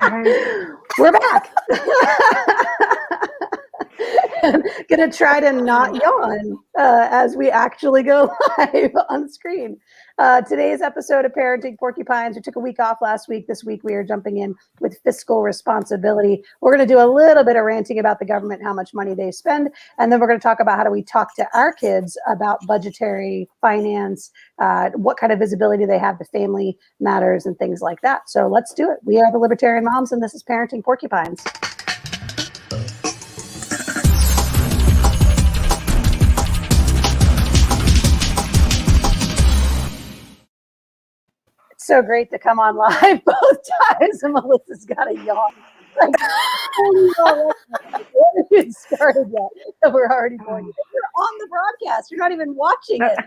We're back. Gonna try to not yawn as we actually go live on screen. Today's episode of Parenting Porcupines, we took a week off last week. This week we are jumping in with fiscal responsibility. We're going to do a little bit of ranting about the government, how much money they spend, and then we're going to talk about how do we talk to our kids about budgetary finance, what kind of visibility they have to family matters and things like that. So let's do it. We are the Libertarian Moms, and this is Parenting Porcupines. So great to come on live both times, and Melissa's got a yawn. Like, we haven't even started yet, so we're already going. You're on the broadcast. You're not even watching it.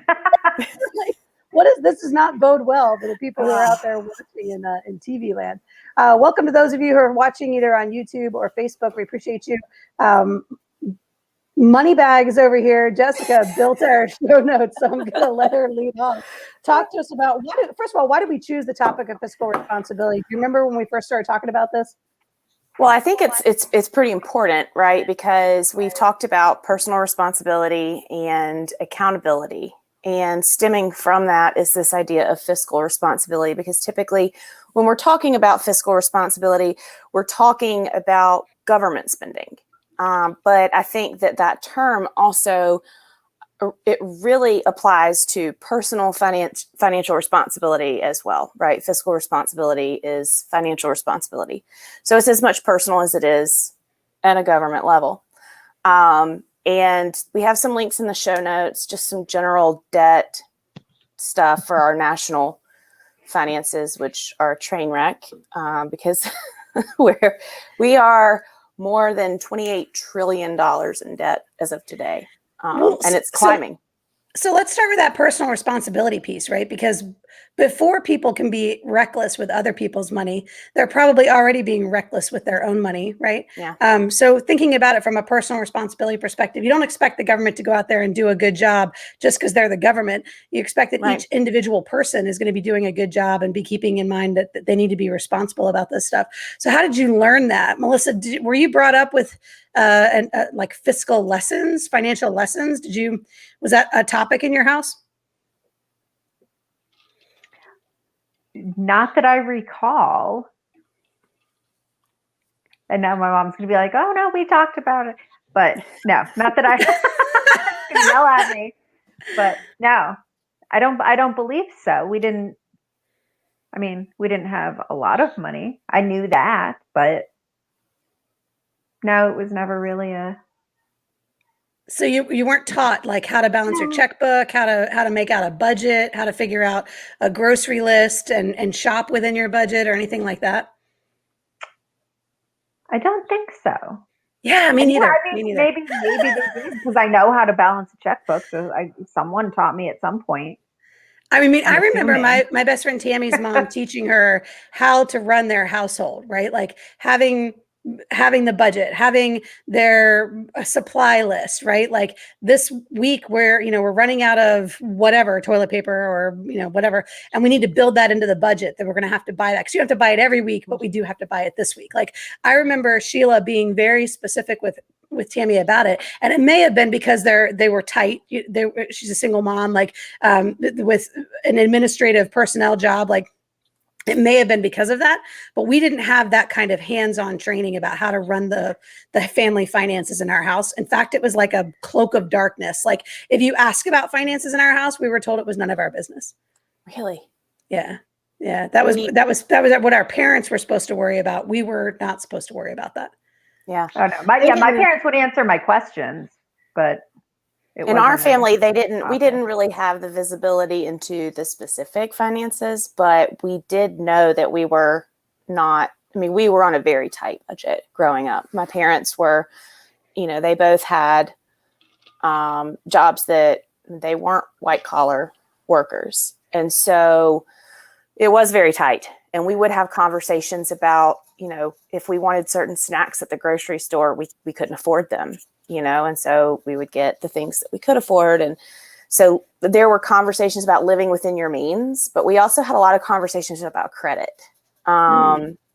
Like, what is this? Does not bode well for the people who are out there watching in TV land. Welcome to those of you who are watching either on YouTube or Facebook. We appreciate you. Moneybag is over here. Jessica built our show notes, so I'm going to let her lead off. Talk to us about, first of all, why did we choose the topic of fiscal responsibility? Do you remember when we first started talking about this? Well, I think it's pretty important, right? Because we've talked about personal responsibility and accountability, and stemming from that is this idea of fiscal responsibility, because typically when we're talking about fiscal responsibility, we're talking about government spending. But I think that term also, it really applies to personal financial responsibility as well, right? Fiscal responsibility is financial responsibility. So it's as much personal as it is at a government level. And we have some links in the show notes, just some general debt stuff for our national finances, which are a train wreck, because we are more than $28 trillion in debt as of today. And it's climbing. So let's start with that personal responsibility piece, right? Because before people can be reckless with other people's money, they're probably already being reckless with their own money, right? Yeah. So thinking about it from a personal responsibility perspective, you don't expect the government to go out there and do a good job just because they're the government. You expect that each individual person is going to be doing a good job and be keeping in mind that they need to be responsible about this stuff. So how did you learn that? Melissa, were you brought up with like fiscal lessons, financial lessons? Was that a topic in your house? Not that I recall. And now my mom's going to be like, oh, no, we talked about it. But no, not that I can yell at me. But no, I don't believe so. We didn't have a lot of money. I knew that, but no, it was never really a. So you weren't taught like how to balance your checkbook, how to make out a budget, how to figure out a grocery list and shop within your budget or anything like that? I don't think so. Yeah, me neither. Me neither. Maybe they did, because I know how to balance a checkbook. So someone taught me at some point. I remember my best friend Tammy's mom teaching her how to run their household, right? Like having the budget, having their supply list, right? Like this week we're running out of whatever, toilet paper or, whatever. And we need to build that into the budget that we're going to have to buy that. Cause you don't have to buy it every week, but we do have to buy it this week. Like I remember Sheila being very specific with Tammy about it. And it may have been because they were tight. She's a single mom, like with an administrative personnel job, like it may have been because of that, but we didn't have that kind of hands-on training about how to run the family finances in our house. In fact, it was like a cloak of darkness. Like if you ask about finances in our house, we were told it was none of our business. Really? Yeah. Yeah. That was what our parents were supposed to worry about. We were not supposed to worry about that. Yeah. Oh, no. My parents would answer my questions, but in our family, we didn't really have the visibility into the specific finances, but we did know that we were on a very tight budget growing up. My parents were, they both had jobs that they weren't white collar workers. And so it was very tight. And we would have conversations about, if we wanted certain snacks at the grocery store, we couldn't afford them. And so we would get the things that we could afford. And so there were conversations about living within your means, but we also had a lot of conversations about credit.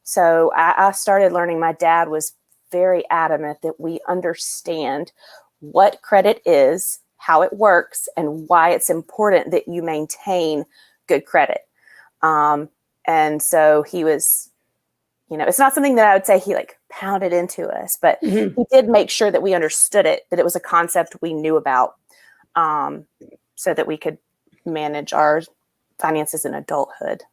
So I started learning. My dad was very adamant that we understand what credit is, how it works, and why it's important that you maintain good credit. And so he was, it's not something that I would say he like pounded into us, but he did make sure that we understood it, that it was a concept we knew about, so that we could manage our finances in adulthood.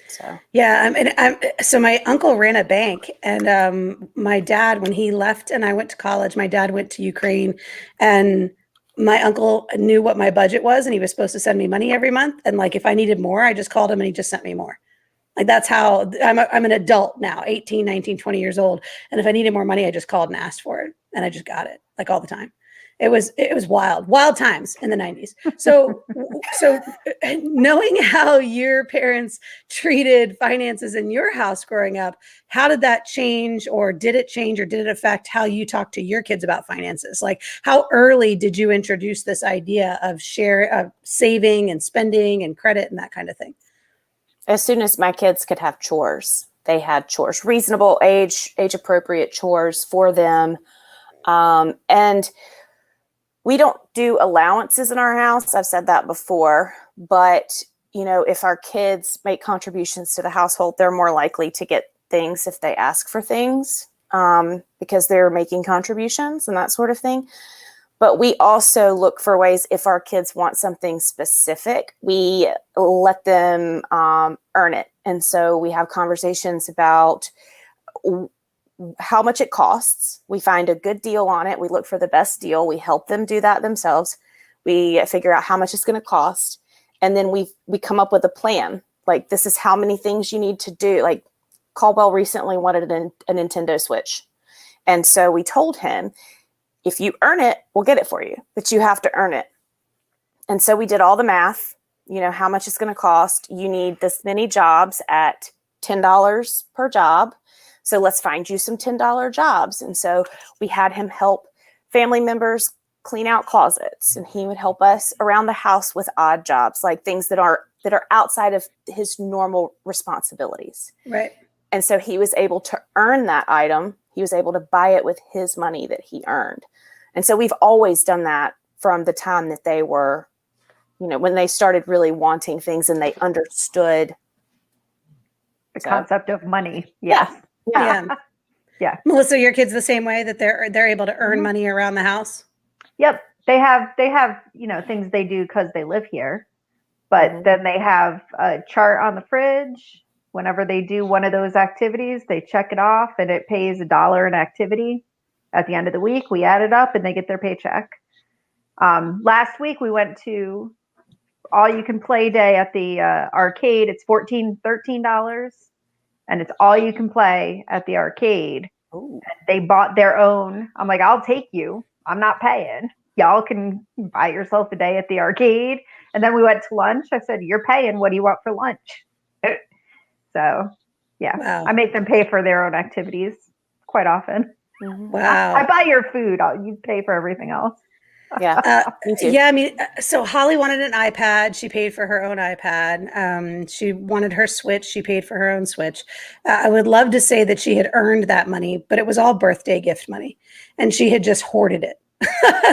So yeah, so my uncle ran a bank, and my dad, when he left and I went to college, my dad went to Ukraine, and my uncle knew what my budget was, and he was supposed to send me money every month. And like if I needed more, I just called him and he just sent me more. Like that's how I'm an adult now, 18, 19, 20 years old. And if I needed more money, I just called and asked for it, and I just got it like all the time. It was wild times in the 90s. So knowing how your parents treated finances in your house growing up, how did that change, or did it change, or did it affect how you talk to your kids about finances? Like how early did you introduce this idea of saving and spending and credit and that kind of thing? As soon as my kids could have chores, they had chores, reasonable age appropriate chores for them. And we don't do allowances in our house. I've said that before, but if our kids make contributions to the household, they're more likely to get things if they ask for things, because they're making contributions and that sort of thing. But we also look for ways, if our kids want something specific, we let them earn it. And so we have conversations about how much it costs. We find a good deal on it. We look for the best deal. We help them do that themselves. We figure out how much it's going to cost. And then we come up with a plan. Like, this is how many things you need to do. Like, Caldwell recently wanted a Nintendo Switch. And so we told him, if you earn it, we'll get it for you, but you have to earn it. And so we did all the math, how much it's going to cost. You need this many jobs at $10 per job. So let's find you some $10 jobs. And so we had him help family members clean out closets, and he would help us around the house with odd jobs, like things that are outside of his normal responsibilities. Right. And so he was able to earn that item. He was able to buy it with his money that he earned. And so we've always done that from the time that they were, when they started really wanting things and they understood the concept of money. Yes. Yeah. Yeah. Melissa, your kids the same way, that they're able to earn money around the house? Yep. They have, things they do because they live here, but then they have a chart on the fridge. Whenever they do one of those activities, they check it off, and it pays $1 an activity. At the end of the week, we add it up and they get their paycheck. Last week we went to all you can play day at the arcade. It's $13, and it's all you can play at the arcade. Ooh. They bought their own. I'm like, I'll take you. I'm not paying. Y'all can buy yourself a day at the arcade. And then we went to lunch. I said, you're paying. What do you want for lunch? So, yeah, wow. I make them pay for their own activities quite often. Wow. I buy your food. You pay for everything else. Yeah. Me too. Yeah. I mean, so Holly wanted an iPad. She paid for her own iPad. She wanted her Switch. She paid for her own Switch. I would love to say that she had earned that money, but it was all birthday gift money, and she had just hoarded it.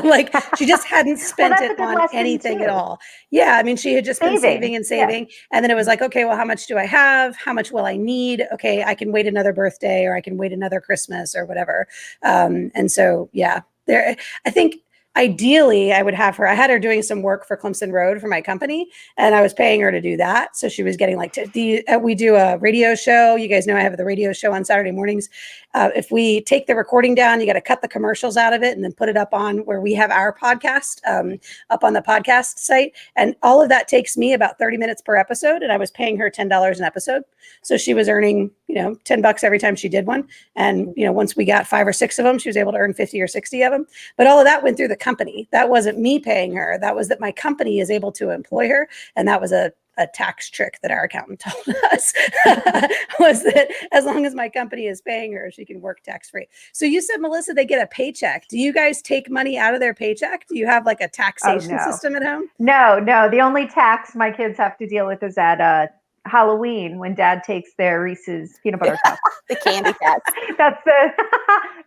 Like she just hadn't spent it on anything at all. Yeah. I mean, she had just been saving and saving. Yeah. And then it was like, okay, well, how much do I have? How much will I need? Okay, I can wait another birthday, or I can wait another Christmas, or whatever. And so, yeah, I think ideally I would have her. I had her doing some work for Clemson Road for my company, and I was paying her to do that. So she was getting like, we do a radio show. You guys know I have the radio show on Saturday mornings. If we take the recording down, you got to cut the commercials out of it and then put it up on where we have our podcast, up on the podcast site. And all of that takes me about 30 minutes per episode. And I was paying her $10 an episode. So she was earning, $10 every time she did one. And, once we got 5 or 6 of them, she was able to earn 50 or 60 of them. But all of that went through the company. That wasn't me paying her. That was that my company is able to employ her. And that was a tax trick that our accountant told us was that as long as my company is paying her, she can work tax-free. So you said, Melissa, they get a paycheck. Do you guys take money out of their paycheck? Do you have like a taxation system at home? No. The only tax my kids have to deal with is at Halloween when Dad takes their Reese's peanut butter cup. The candy tax. That's the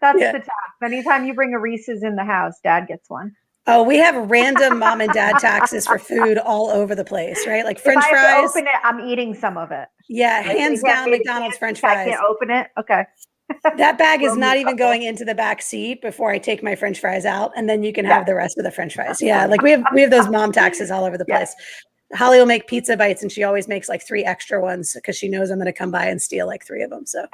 Yeah. the tax. Anytime you bring a Reese's in the house, Dad gets one. Oh, we have random mom and dad taxes for food all over the place, right? Like French if I have fries. to open it, I'm eating some of it. Yeah, Like, hands they hand down me the McDonald's candy, French I fries. can't open it. Okay. That bag is Roll me not a even couple. going into the back seat before I take my French fries out, and then you can Yeah. have the rest of the French fries. Yeah, like we have those mom taxes all over the Yeah. place. Holly will make pizza bites, and she always makes like 3 extra ones because she knows I'm going to come by and steal like 3 of them. So,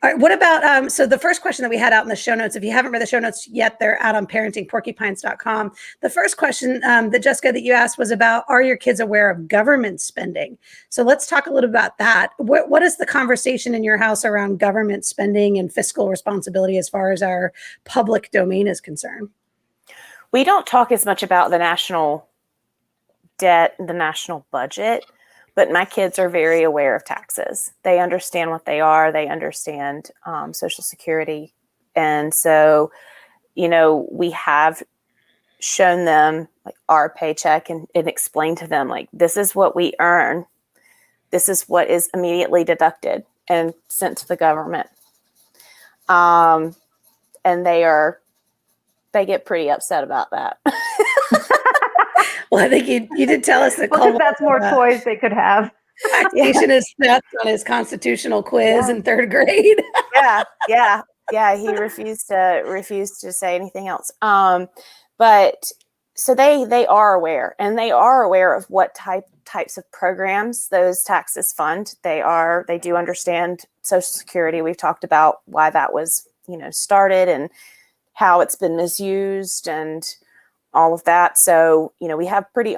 all right, what about so the first question that we had out in the show notes, if you haven't read the show notes yet, they're out on parentingporcupines.com. The first question that Jessica, that you asked was about, are your kids aware of government spending? So let's talk a little about that. What is the conversation in your house around government spending and fiscal responsibility as far as our public domain is concerned? We don't talk as much about the national debt, the national budget, but my kids are very aware of taxes. They understand what they are. They understand Social Security. And so, we have shown them like our paycheck and explained to them, like, this is what we earn. This is what is immediately deducted and sent to the government. And they get pretty upset about that. Well, I think you did tell us that because that's more toys they could have. taxation is nuts on his constitutional quiz in 3rd grade. Yeah. He refused to say anything else. But so they are aware, and they are aware of what types of programs those taxes fund. They do understand Social Security. We've talked about why that was, started and how it's been misused and all of that. So, we have pretty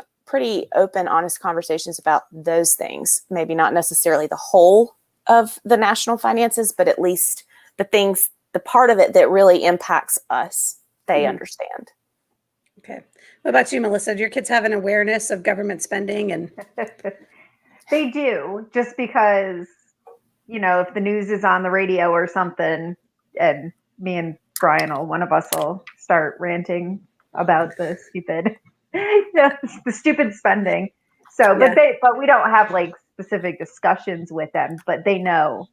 open, honest conversations about those things. Maybe not necessarily the whole of the national finances, but at least the part of it that really impacts us, they understand. Okay. What about you, Melissa? Do your kids have an awareness of government spending? And they do, just because, if the news is on the radio or something, and me and Brian one of us will start ranting about the stupid spending. So, but we don't have like specific discussions with them, but they know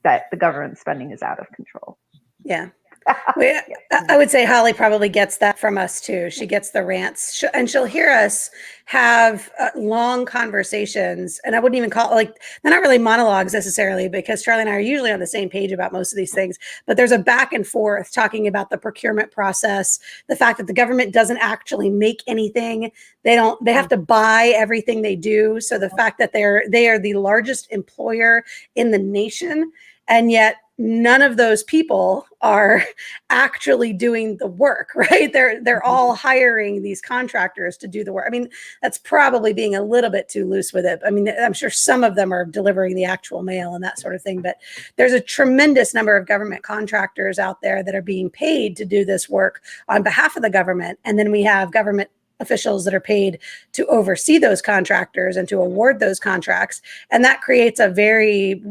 that the government spending is out of control. Yeah. I would say Holly probably gets that from us too. She gets the rants, and she'll hear us have long conversations. And I wouldn't even call it, like, they're not really monologues necessarily, because Charlie and I are usually on the same page about most of these things. But there's a back and forth talking about the procurement process, the fact that the government doesn't actually make anything. They have to buy everything they do. So the fact that they are the largest employer in the nation, and yet none of those people are actually doing the work, right? They're all hiring these contractors to do the work. I mean, that's probably being a little bit too loose with it. I mean, I'm sure some of them are delivering the actual mail and that sort of thing, but there's a tremendous number of government contractors out there that are being paid to do this work on behalf of the government. And then we have government officials that are paid to oversee those contractors and to award those contracts. And that creates a very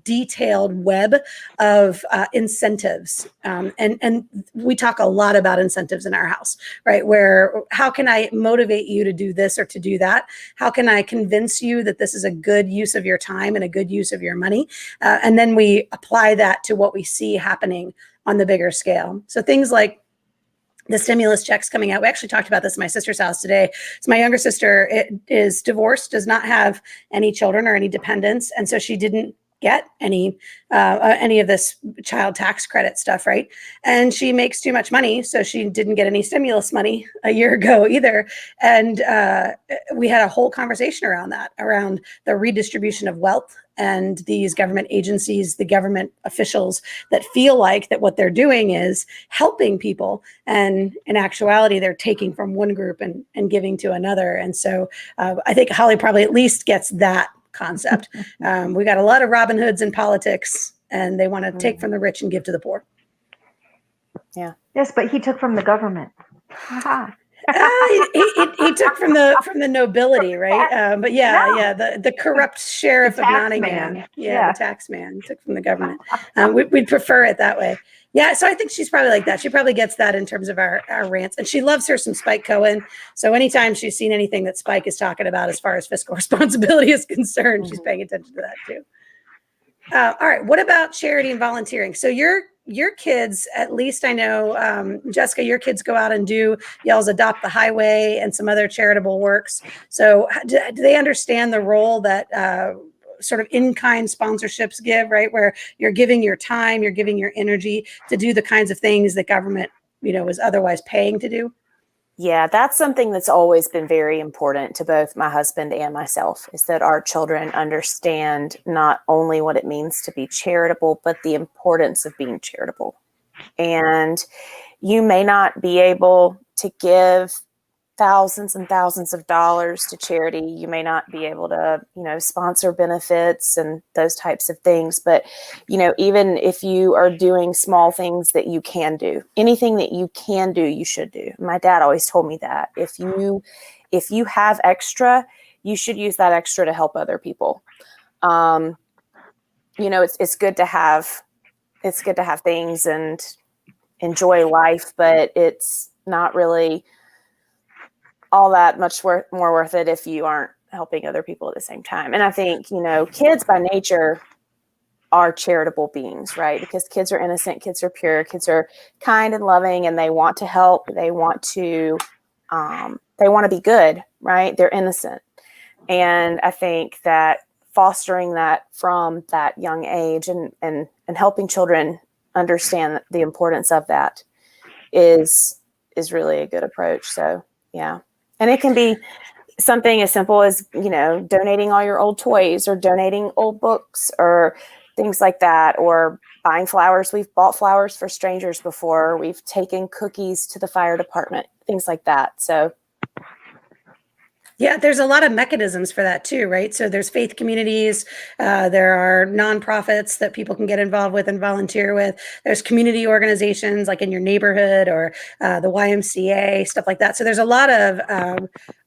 detailed web of incentives. And we talk a lot about incentives in our house, right? Where, how can I motivate you to do this or to do that? How can I convince you that this is a good use of your time and a good use of your money? And then we apply that to what we see happening on the bigger scale. So things like the stimulus checks coming out. We actually talked about this at my sister's house today. So my younger sister is divorced, does not have any children or any dependents. And so she didn't get any of this child tax credit stuff, right? And she makes too much money, so she didn't get any stimulus money a year ago either. And we had a whole conversation around that, around the redistribution of wealth and these government agencies, the government officials that feel like that what they're doing is helping people, and in actuality, they're taking from one group and giving to another. And so I think Holly probably at least gets that concept. We got a lot of Robin Hoods in politics, and they want to take from the rich and give to the poor. Yeah. Yes, but he took from the government. He took from the nobility, right? But yeah, No. yeah, the corrupt sheriff The of tax Nottingham. man. Yeah, the tax man. He took from the government. We'd prefer it that way. Yeah, so I think she's probably like that. She probably gets that in terms of our rants, and she loves her some Spike Cohen. So anytime she's seen anything that Spike is talking about as far as fiscal responsibility is concerned, she's paying attention to that too. All right. What about charity and volunteering? So your kids, at least I know, Jessica, your kids go out and do y'all's Adopt the Highway and some other charitable works. So do they understand the role that sort of in-kind sponsorships give, right? Where you're giving your time, you're giving your energy to do the kinds of things that government, was otherwise paying to do? Yeah, that's something that's always been very important to both my husband and myself, is that our children understand not only what it means to be charitable, but the importance of being charitable. And you may not be able to give thousands and thousands of dollars to charity. You may not be able to, sponsor benefits and those types of things. But, even if you are doing small things that you can do, anything that you can do, you should do. My dad always told me that if you have extra, you should use that extra to help other people. It's good to have things and enjoy life, but it's not really all that much more worth it if you aren't helping other people at the same time. And I think, kids by nature are charitable beings, right? Because kids are innocent, kids are pure, kids are kind and loving, and they want to help. They want to be good, right? They're innocent. And I think that fostering that from that young age and helping children understand the importance of that is really a good approach. So, yeah. And it can be something as simple as, donating all your old toys or donating old books or things like that, or buying flowers. We've bought flowers for strangers before. We've taken cookies to the fire department, things like that. So yeah, there's a lot of mechanisms for that too, right? So there's faith communities, there are nonprofits that people can get involved with and volunteer with. There's community organizations like in your neighborhood or the YMCA, stuff like that. So there's a lot of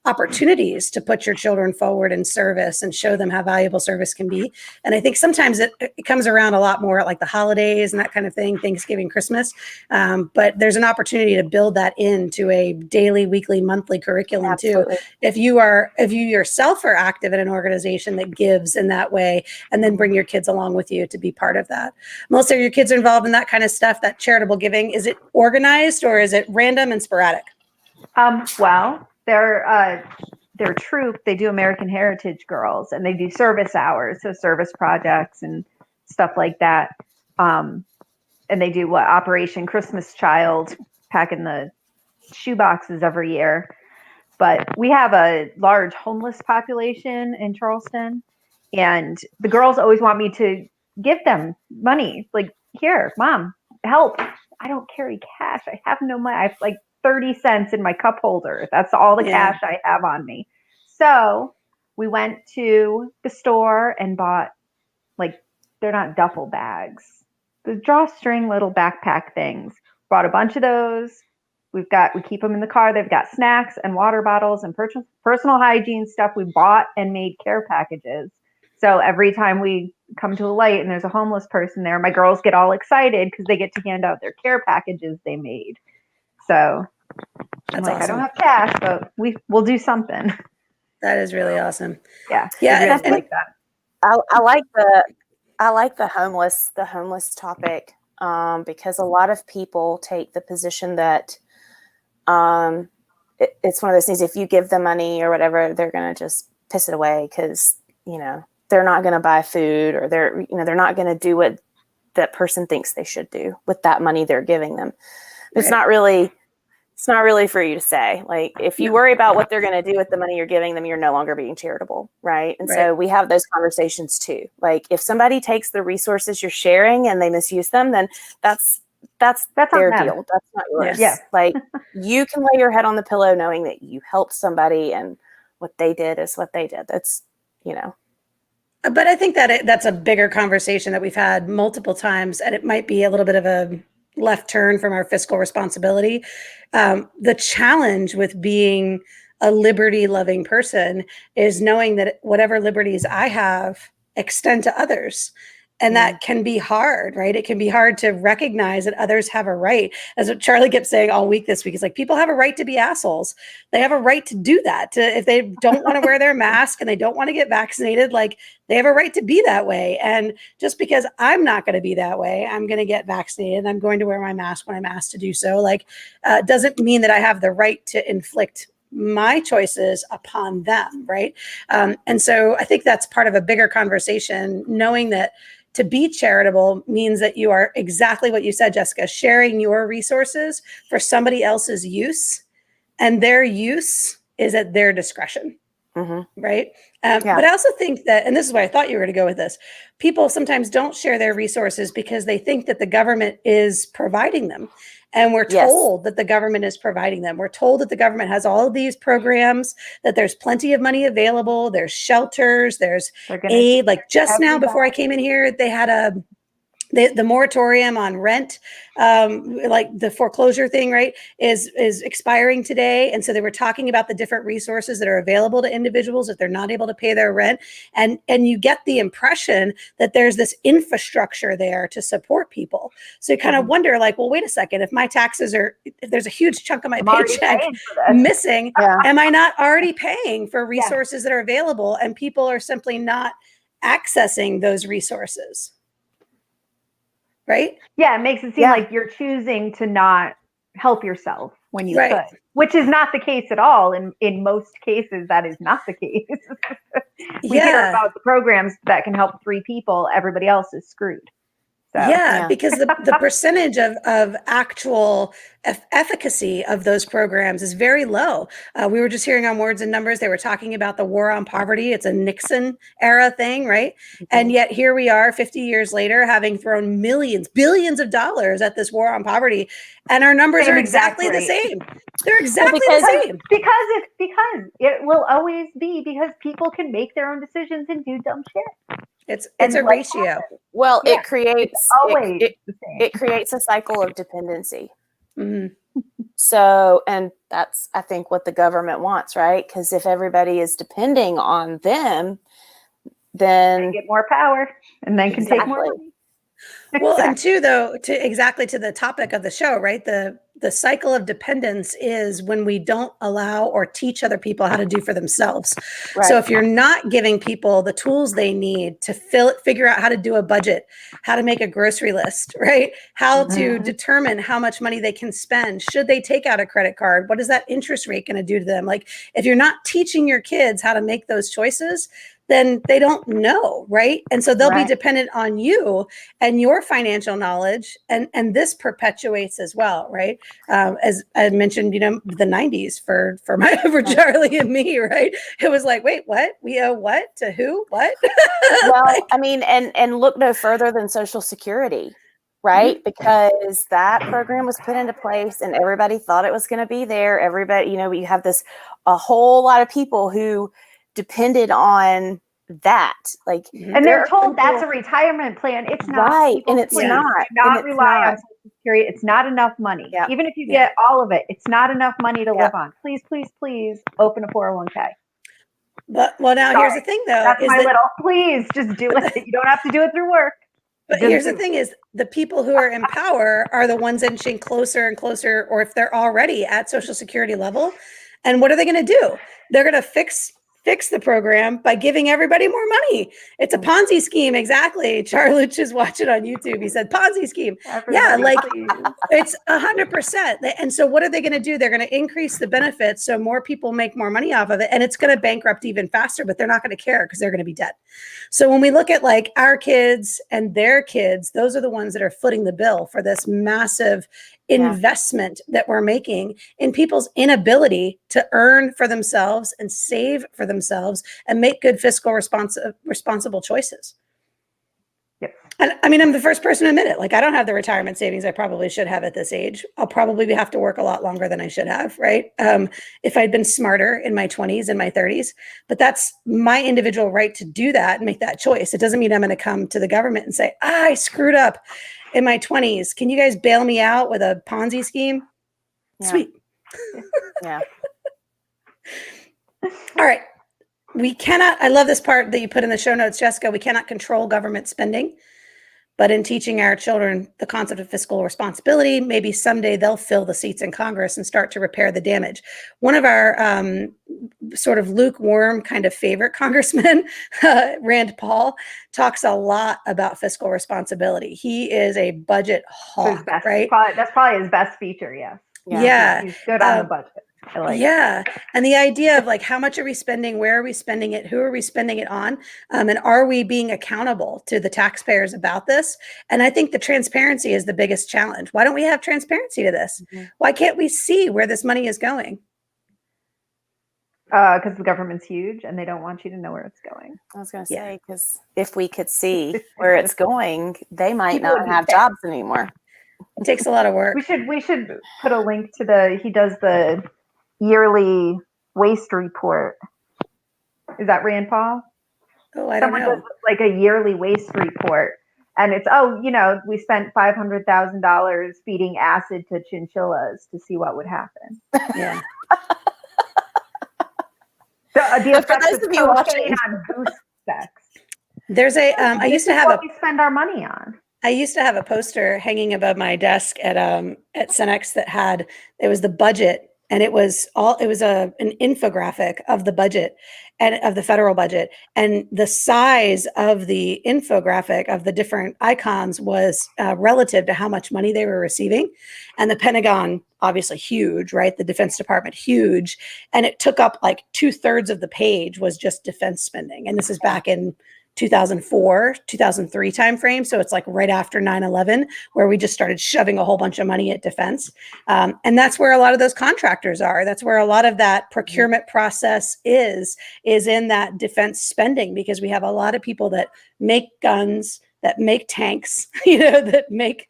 opportunities to put your children forward in service and show them how valuable service can be. And I think sometimes it comes around a lot more at like the holidays and that kind of thing, Thanksgiving, Christmas. But there's an opportunity to build that into a daily, weekly, monthly curriculum absolutely. too. If you yourself are active in an organization that gives in that way, and then bring your kids along with you to be part of that. Melissa, are your kids involved in that kind of stuff, that charitable giving? Is it organized or is it random and sporadic? Well, their troop, they do American Heritage Girls, and they do service hours, so service projects and stuff like that. And they do Operation Christmas Child, packing the shoe boxes every year. But we have a large homeless population in Charleston, and the girls always want me to give them money. Like, here, mom, help. I don't carry cash. I have no money. I have like 30 cents in my cup holder. That's all the cash I have on me. So we went to the store and bought, like, they're not duffel bags, the drawstring little backpack things. Bought a bunch of those. We keep them in the car. They've got snacks and water bottles and personal hygiene stuff. We bought and made care packages. So every time we come to a light and there's a homeless person there, my girls get all excited because they get to hand out their care packages they made. So I'm like, awesome. I don't have cash, but we'll do something. That is really awesome. Yeah. Yeah. And like that. I like the homeless topic because a lot of people take the position that it's one of those things. If you give them money or whatever, they're going to just piss it away because, they're not going to buy food, or they're not going to do what that person thinks they should do with that money they're giving them. It's not really for you to say. Like, if you worry about what they're going to do with the money you're giving them, you're no longer being charitable. Right. And so we have those conversations too. Like, if somebody takes the resources you're sharing and they misuse them, then that's their deal. That's not yours. Yeah. Like, you can lay your head on the pillow knowing that you helped somebody, and what they did is what they did. That's, But I think that that's a bigger conversation that we've had multiple times, and it might be a little bit of a left turn from our fiscal responsibility. The challenge with being a liberty loving person is knowing that whatever liberties I have extend to others. And that can be hard, right? It can be hard to recognize that others have a right. As what Charlie kept saying all week this week, is like, people have a right to be assholes. They have a right to do that. If they don't want to wear their mask and they don't want to get vaccinated, like, they have a right to be that way. And just because I'm not going to be that way, I'm going to get vaccinated, I'm going to wear my mask when I'm asked to do so, like, doesn't mean that I have the right to inflict my choices upon them, right? And so I think that's part of a bigger conversation, knowing that to be charitable means that you are exactly what you said, Jessica, sharing your resources for somebody else's use, and their use is at their discretion. Right. But I also think that, and this is where I thought you were going to go with this, people sometimes don't share their resources because they think that the government is providing them. And we're told that the government is providing them. We're told that the government has all of these programs, that there's plenty of money available. There's shelters, there's aid. Like just now before I came in here, they had the moratorium on rent, like the foreclosure thing, right, is expiring today. And so they were talking about the different resources that are available to individuals if they're not able to pay their rent. And you get the impression that there's this infrastructure there to support people. So you kind of wonder, like, well, wait a second, if my taxes if there's a huge chunk of my paycheck missing, am I not already paying for resources that are available, and people are simply not accessing those resources? Right? Yeah, it makes it seem like you're choosing to not help yourself when you could, which is not the case at all. In most cases, that is not the case. We hear about the programs that can help 3 people, everybody else is screwed. So, because the percentage of actual efficacy of those programs is very low. We were just hearing on Words and Numbers, they were talking about the war on poverty. It's a Nixon era thing, right? And yet here we are 50 years later, having thrown billions of dollars at this war on poverty. And our numbers are exactly the same. They're exactly the same. Because it will always be, because people can make their own decisions and do dumb shit. It's a ratio. Well, it creates it creates a cycle of dependency. So, and that's, I think, what the government wants, right? Because if everybody is depending on them, then they get more power and then can take more money. Well, and two, though, to the topic of the show, right? The cycle of dependence is when we don't allow or teach other people how to do for themselves. Right. So if you're not giving people the tools they need to figure out how to do a budget, how to make a grocery list, right? How to determine how much money they can spend. Should they take out a credit card? What is that interest rate going to do to them? Like, if you're not teaching your kids how to make those choices, then they don't know, right? And so they'll be dependent on you and your financial knowledge, and this perpetuates as well, right? As I mentioned, the 90s for Charlie and me, right? It was like, wait, what? We owe what to who? What? Well, I mean, and look no further than Social Security, right? Because that program was put into place and everybody thought it was going to be there. Everybody, you have a whole lot of people who depended on that, like, and they're told that's a retirement plan. It's not, right? And it's not. Do not rely on Social Security. It's not enough money. Even if you get all of it, it's not enough money to live on. Please, please, please open a 401k. But now here's the thing, though. That's please just do it. You don't have to do it through work. But here's the thing: is the people who are in power are the ones inching closer and closer, or if they're already at Social Security level. And what are they going to do? They're going to fix the program by giving everybody more money. It's a Ponzi scheme. Exactly. Charluch is watching on YouTube. He said Ponzi scheme. It's 100%. And so what are they going to do? They're going to increase the benefits so more people make more money off of it. And it's going to bankrupt even faster, but they're not going to care because they're going to be dead. So when we look at like our kids and their kids, those are the ones that are footing the bill for this massive investment that we're making in people's inability to earn for themselves and save for themselves and make good fiscal responsible choices. And I mean, I'm the first person to admit it. Like, I don't have the retirement savings I probably should have at this age. I'll probably have to work a lot longer than I should have, right? If I'd been smarter in my 20s and my 30s. But that's my individual right to do that and make that choice. It doesn't mean I'm going to come to the government and say, I screwed up in my 20s. Can you guys bail me out with a Ponzi scheme? Yeah. Sweet. Yeah. All right. We cannot, I love this part that you put in the show notes, Jessica. We cannot control government spending. But in teaching our children the concept of fiscal responsibility, maybe someday they'll fill the seats in Congress and start to repair the damage. One of our sort of lukewarm kind of favorite congressmen, Rand Paul, talks a lot about fiscal responsibility. He is a budget hawk, right? That's probably his best feature, yes. Yeah. He's good on the budget. Yeah. And the idea of like, how much are we spending? Where are we spending it? Who are we spending it on? And are we being accountable to the taxpayers about this? And I think the transparency is the biggest challenge. Why don't we have transparency to this? Mm-hmm. Why can't we see where this money is going? Because the government's huge and they don't want you to know where it's going. I was going to say, because if we could see where it's going, they might not have jobs anymore. It takes a lot of work. We should put a link to he does the yearly waste report. Is that Rand Paul? Oh, I don't know. Does like a yearly waste report. And it's, we spent $500,000 feeding acid to chinchillas to see what would happen. Yeah. The effects of cocaine on goose sex. There's I used to have what we spend our money on. I used to have a poster hanging above my desk at Cenex that it was the budget, and it was an infographic of the budget and of the federal budget, and the size of the infographic of the different icons was relative to how much money they were receiving. And the Pentagon, obviously huge, right? The Defense Department, huge. And it took up like 2/3 of the page was just defense spending. And this is back in 2004, 2003 timeframe. So it's like right after 9/11, where we just started shoving a whole bunch of money at defense. And that's where a lot of those contractors are. That's where a lot of that procurement process is in that defense spending, because we have a lot of people that make guns, that make tanks, that make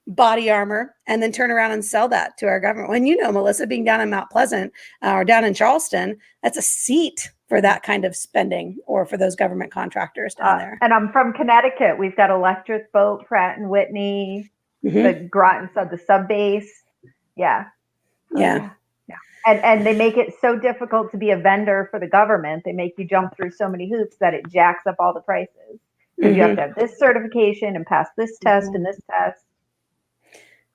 body armor, and then turn around and sell that to our government. When Melissa, being down in Mount Pleasant or down in Charleston, that's a seat for that kind of spending, or for those government contractors down there. And I'm from Connecticut. We've got Electric Boat, Pratt and Whitney, the Groton the sub base. Yeah. And they make it so difficult to be a vendor for the government. They make you jump through so many hoops that it jacks up all the prices. Because you have to have this certification and pass this test and this test.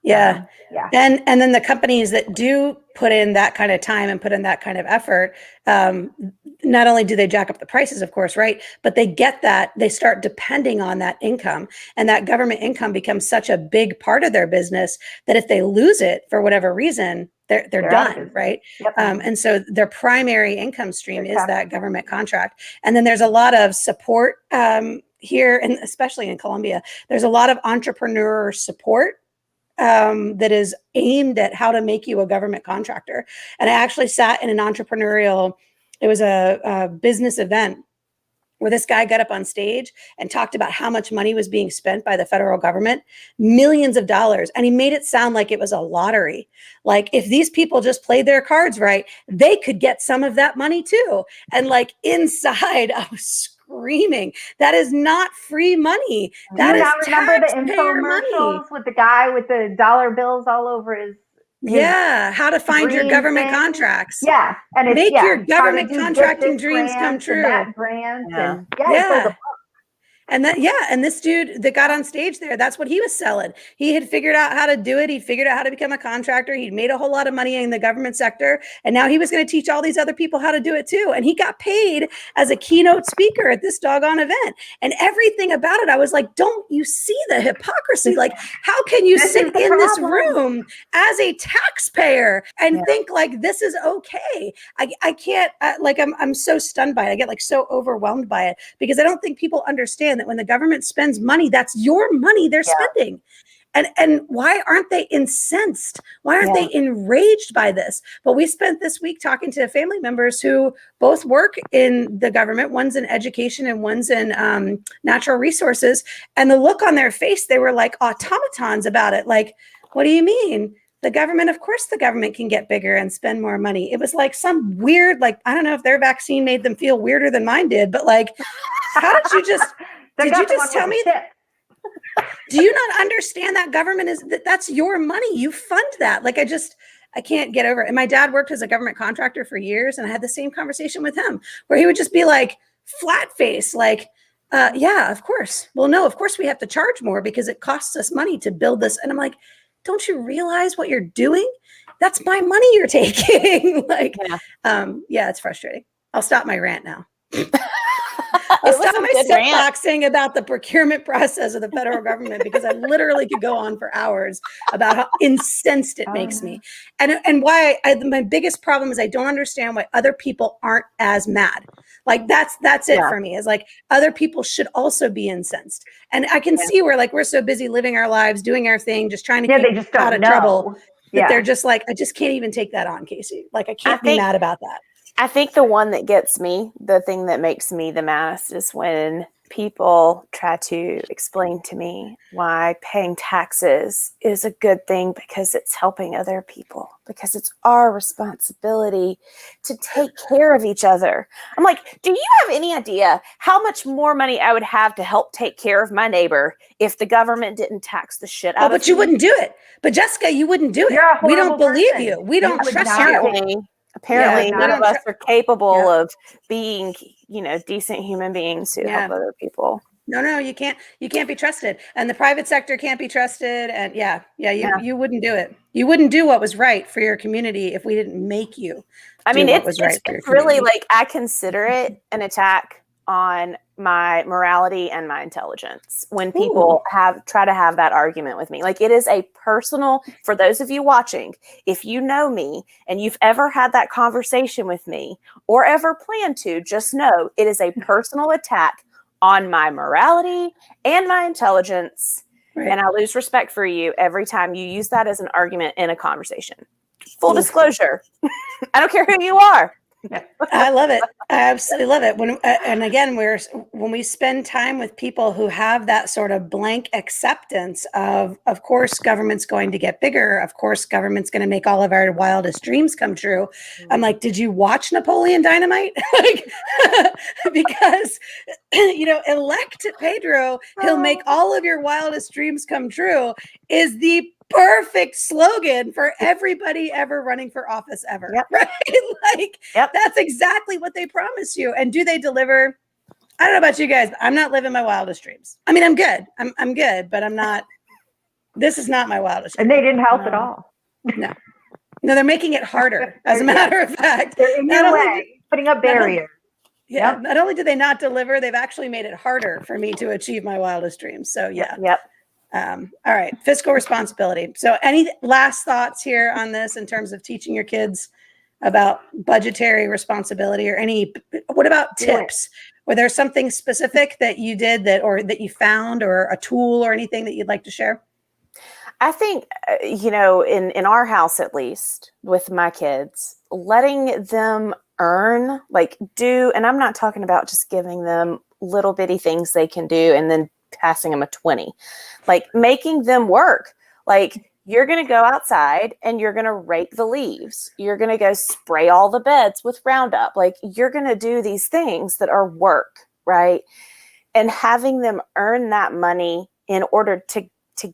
Yeah. And then the companies that do put in that kind of time and put in that kind of effort, not only do they jack up the prices, of course, right? But they get that, they start depending on that income, and that government income becomes such a big part of their business that if they lose it for whatever reason, they're done, right? Yep. And so their primary income stream is that government contract. And then there's a lot of support here, and especially in Columbia, there's a lot of entrepreneur support that is aimed at how to make you a government contractor. And I actually sat in an entrepreneurial, it was a business event where this guy got up on stage and talked about how much money was being spent by the federal government, millions of dollars. And he made it sound like it was a lottery. Like, if these people just played their cards right, they could get some of that money too. And like inside, I was screaming, that is not free money. That is remember the infomercials money with the guy with the dollar bills all over his how to find your government contracts. Yeah. And it's, make your government contracting dreams come true. That grant. Yeah. And And this dude that got on stage there, that's what he was selling. He had figured out how to do it. He figured out how to become a contractor. He'd made a whole lot of money in the government sector. And now he was going to teach all these other people how to do it too. And he got paid as a keynote speaker at this doggone event. And everything about it, I was like, don't you see the hypocrisy? Like, how can you sit in this room as a taxpayer and think like this is okay? I can't, I'm so stunned by it. I get like so overwhelmed by it, because I don't think people understand that when the government spends money, that's your money they're spending. And why aren't they incensed? Why aren't they enraged by this? But we spent this week talking to family members who both work in the government. One's in education and one's in natural resources. And the look on their face, they were like automatons about it. Like, what do you mean? The government, of course, the government can get bigger and spend more money. It was like some weird, like, I don't know if their vaccine made them feel weirder than mine did, but like, how did you just, did you just tell me? Do you not understand that government that's your money? You fund that. Like, I can't get over it. And my dad worked as a government contractor for years. And I had the same conversation with him where he would just be like flat face, like, yeah, of course. Well, no, of course we have to charge more because it costs us money to build this. And I'm like, don't you realize what you're doing? That's my money you're taking. Like, yeah, it's frustrating. I'll stop my rant now. I'll stop my soapboxing about the procurement process of the federal government because I literally could go on for hours about how incensed it makes me. And why my biggest problem is I don't understand why other people aren't as mad. Like that's it for me, is like other people should also be incensed. And I can see where like we're so busy living our lives, doing our thing, just trying to keep out of trouble that they're just like, I just can't even take that on, Casey. Like I can't be mad about that. I think the one that gets me, the thing that makes me the maddest is when people try to explain to me why paying taxes is a good thing because it's helping other people, because it's our responsibility to take care of each other. I'm like, do you have any idea how much more money I would have to help take care of my neighbor if the government didn't tax the shit out of me? But you wouldn't do it. But Jessica, you wouldn't do it. We don't believe you. We don't trust you. Apparently, none of us are capable of being, decent human beings who help other people. No, you can't be trusted. And the private sector can't be trusted. And you wouldn't do it. You wouldn't do what was right for your community if we didn't make you. It's really like, I consider it an attack on my morality and my intelligence when people try to have that argument with me. Like, it is a personal, for those of you watching, if you know me and you've ever had that conversation with me or ever plan to, just know it is a personal attack on my morality and my intelligence. Right. And I lose respect for you every time you use that as an argument in a conversation. Full disclosure. I don't care who you are. I love it. I absolutely love it. When we spend time with people who have that sort of blank acceptance of course, government's going to get bigger. Of course, government's going to make all of our wildest dreams come true. I'm like, did you watch Napoleon Dynamite? Because, elect Pedro, he'll make all of your wildest dreams come true is the perfect slogan for everybody ever running for office ever. Right? That's exactly what they promise you. And do they deliver? I don't know about you guys, but I'm not living my wildest dreams. I mean, I'm good. I'm good, but I'm not. This is not my wildest dream. And they didn't help at all. No, they're making it harder. As a matter of fact, they're in your way, putting up barriers. Not only do they not deliver, they've actually made it harder for me to achieve my wildest dreams. So all right, fiscal responsibility. So any last thoughts here on this in terms of teaching your kids about budgetary responsibility, or what about tips? Were there something specific that you did that you found, or a tool or anything that you'd like to share? I think, in our house, at least with my kids, letting them earn, and I'm not talking about just giving them little bitty things they can do and then passing them a 20, like making them work. Like, you're going to go outside and you're going to rake the leaves. You're going to go spray all the beds with Roundup. Like, you're going to do these things that are work, right? And having them earn that money in order to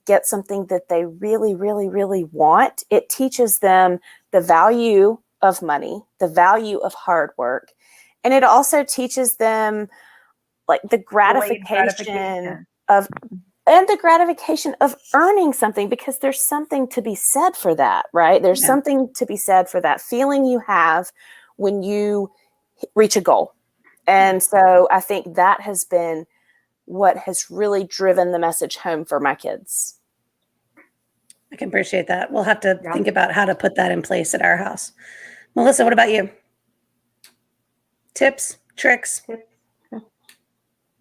get something that they really, really, really want. It teaches them the value of money, the value of hard work. And it also teaches them the gratification of earning something, because there's something to be said for that, right? There's something to be said for that feeling you have when you reach a goal. And so I think that has been what has really driven the message home for my kids. I can appreciate that. We'll have to think about how to put that in place at our house. Melissa, what about you? Tips, tricks?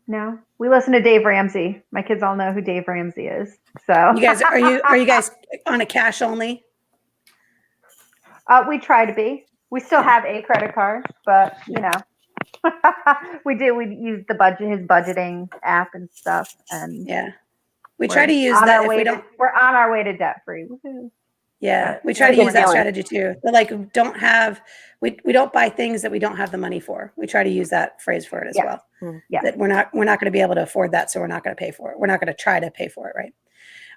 No, we listen to Dave Ramsey. My kids all know who Dave Ramsey is. So You guys, are you guys on a cash only? we try to be. We still have a credit card, but you know, we do. We use his budgeting app and stuff, and yeah, we try to use on that. our If way we don't, we're on our way to debt free. yeah, we try to use that strategy too. But like, we don't buy things that we don't have the money for. We try to use that phrase for it as well. Yeah, that we're not going to be able to afford that, so we're not going to pay for it. We're not going to try to pay for it, right?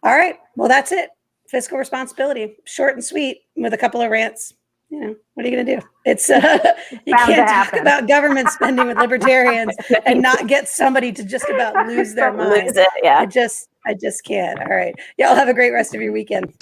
All right. Well, that's it. Fiscal responsibility, short and sweet, with a couple of rants. You know, what are you going to do? It's you can't talk about government spending with libertarians and not get somebody to just about lose their mind. Lose it, yeah. I just can't. All right. Y'all have a great rest of your weekend.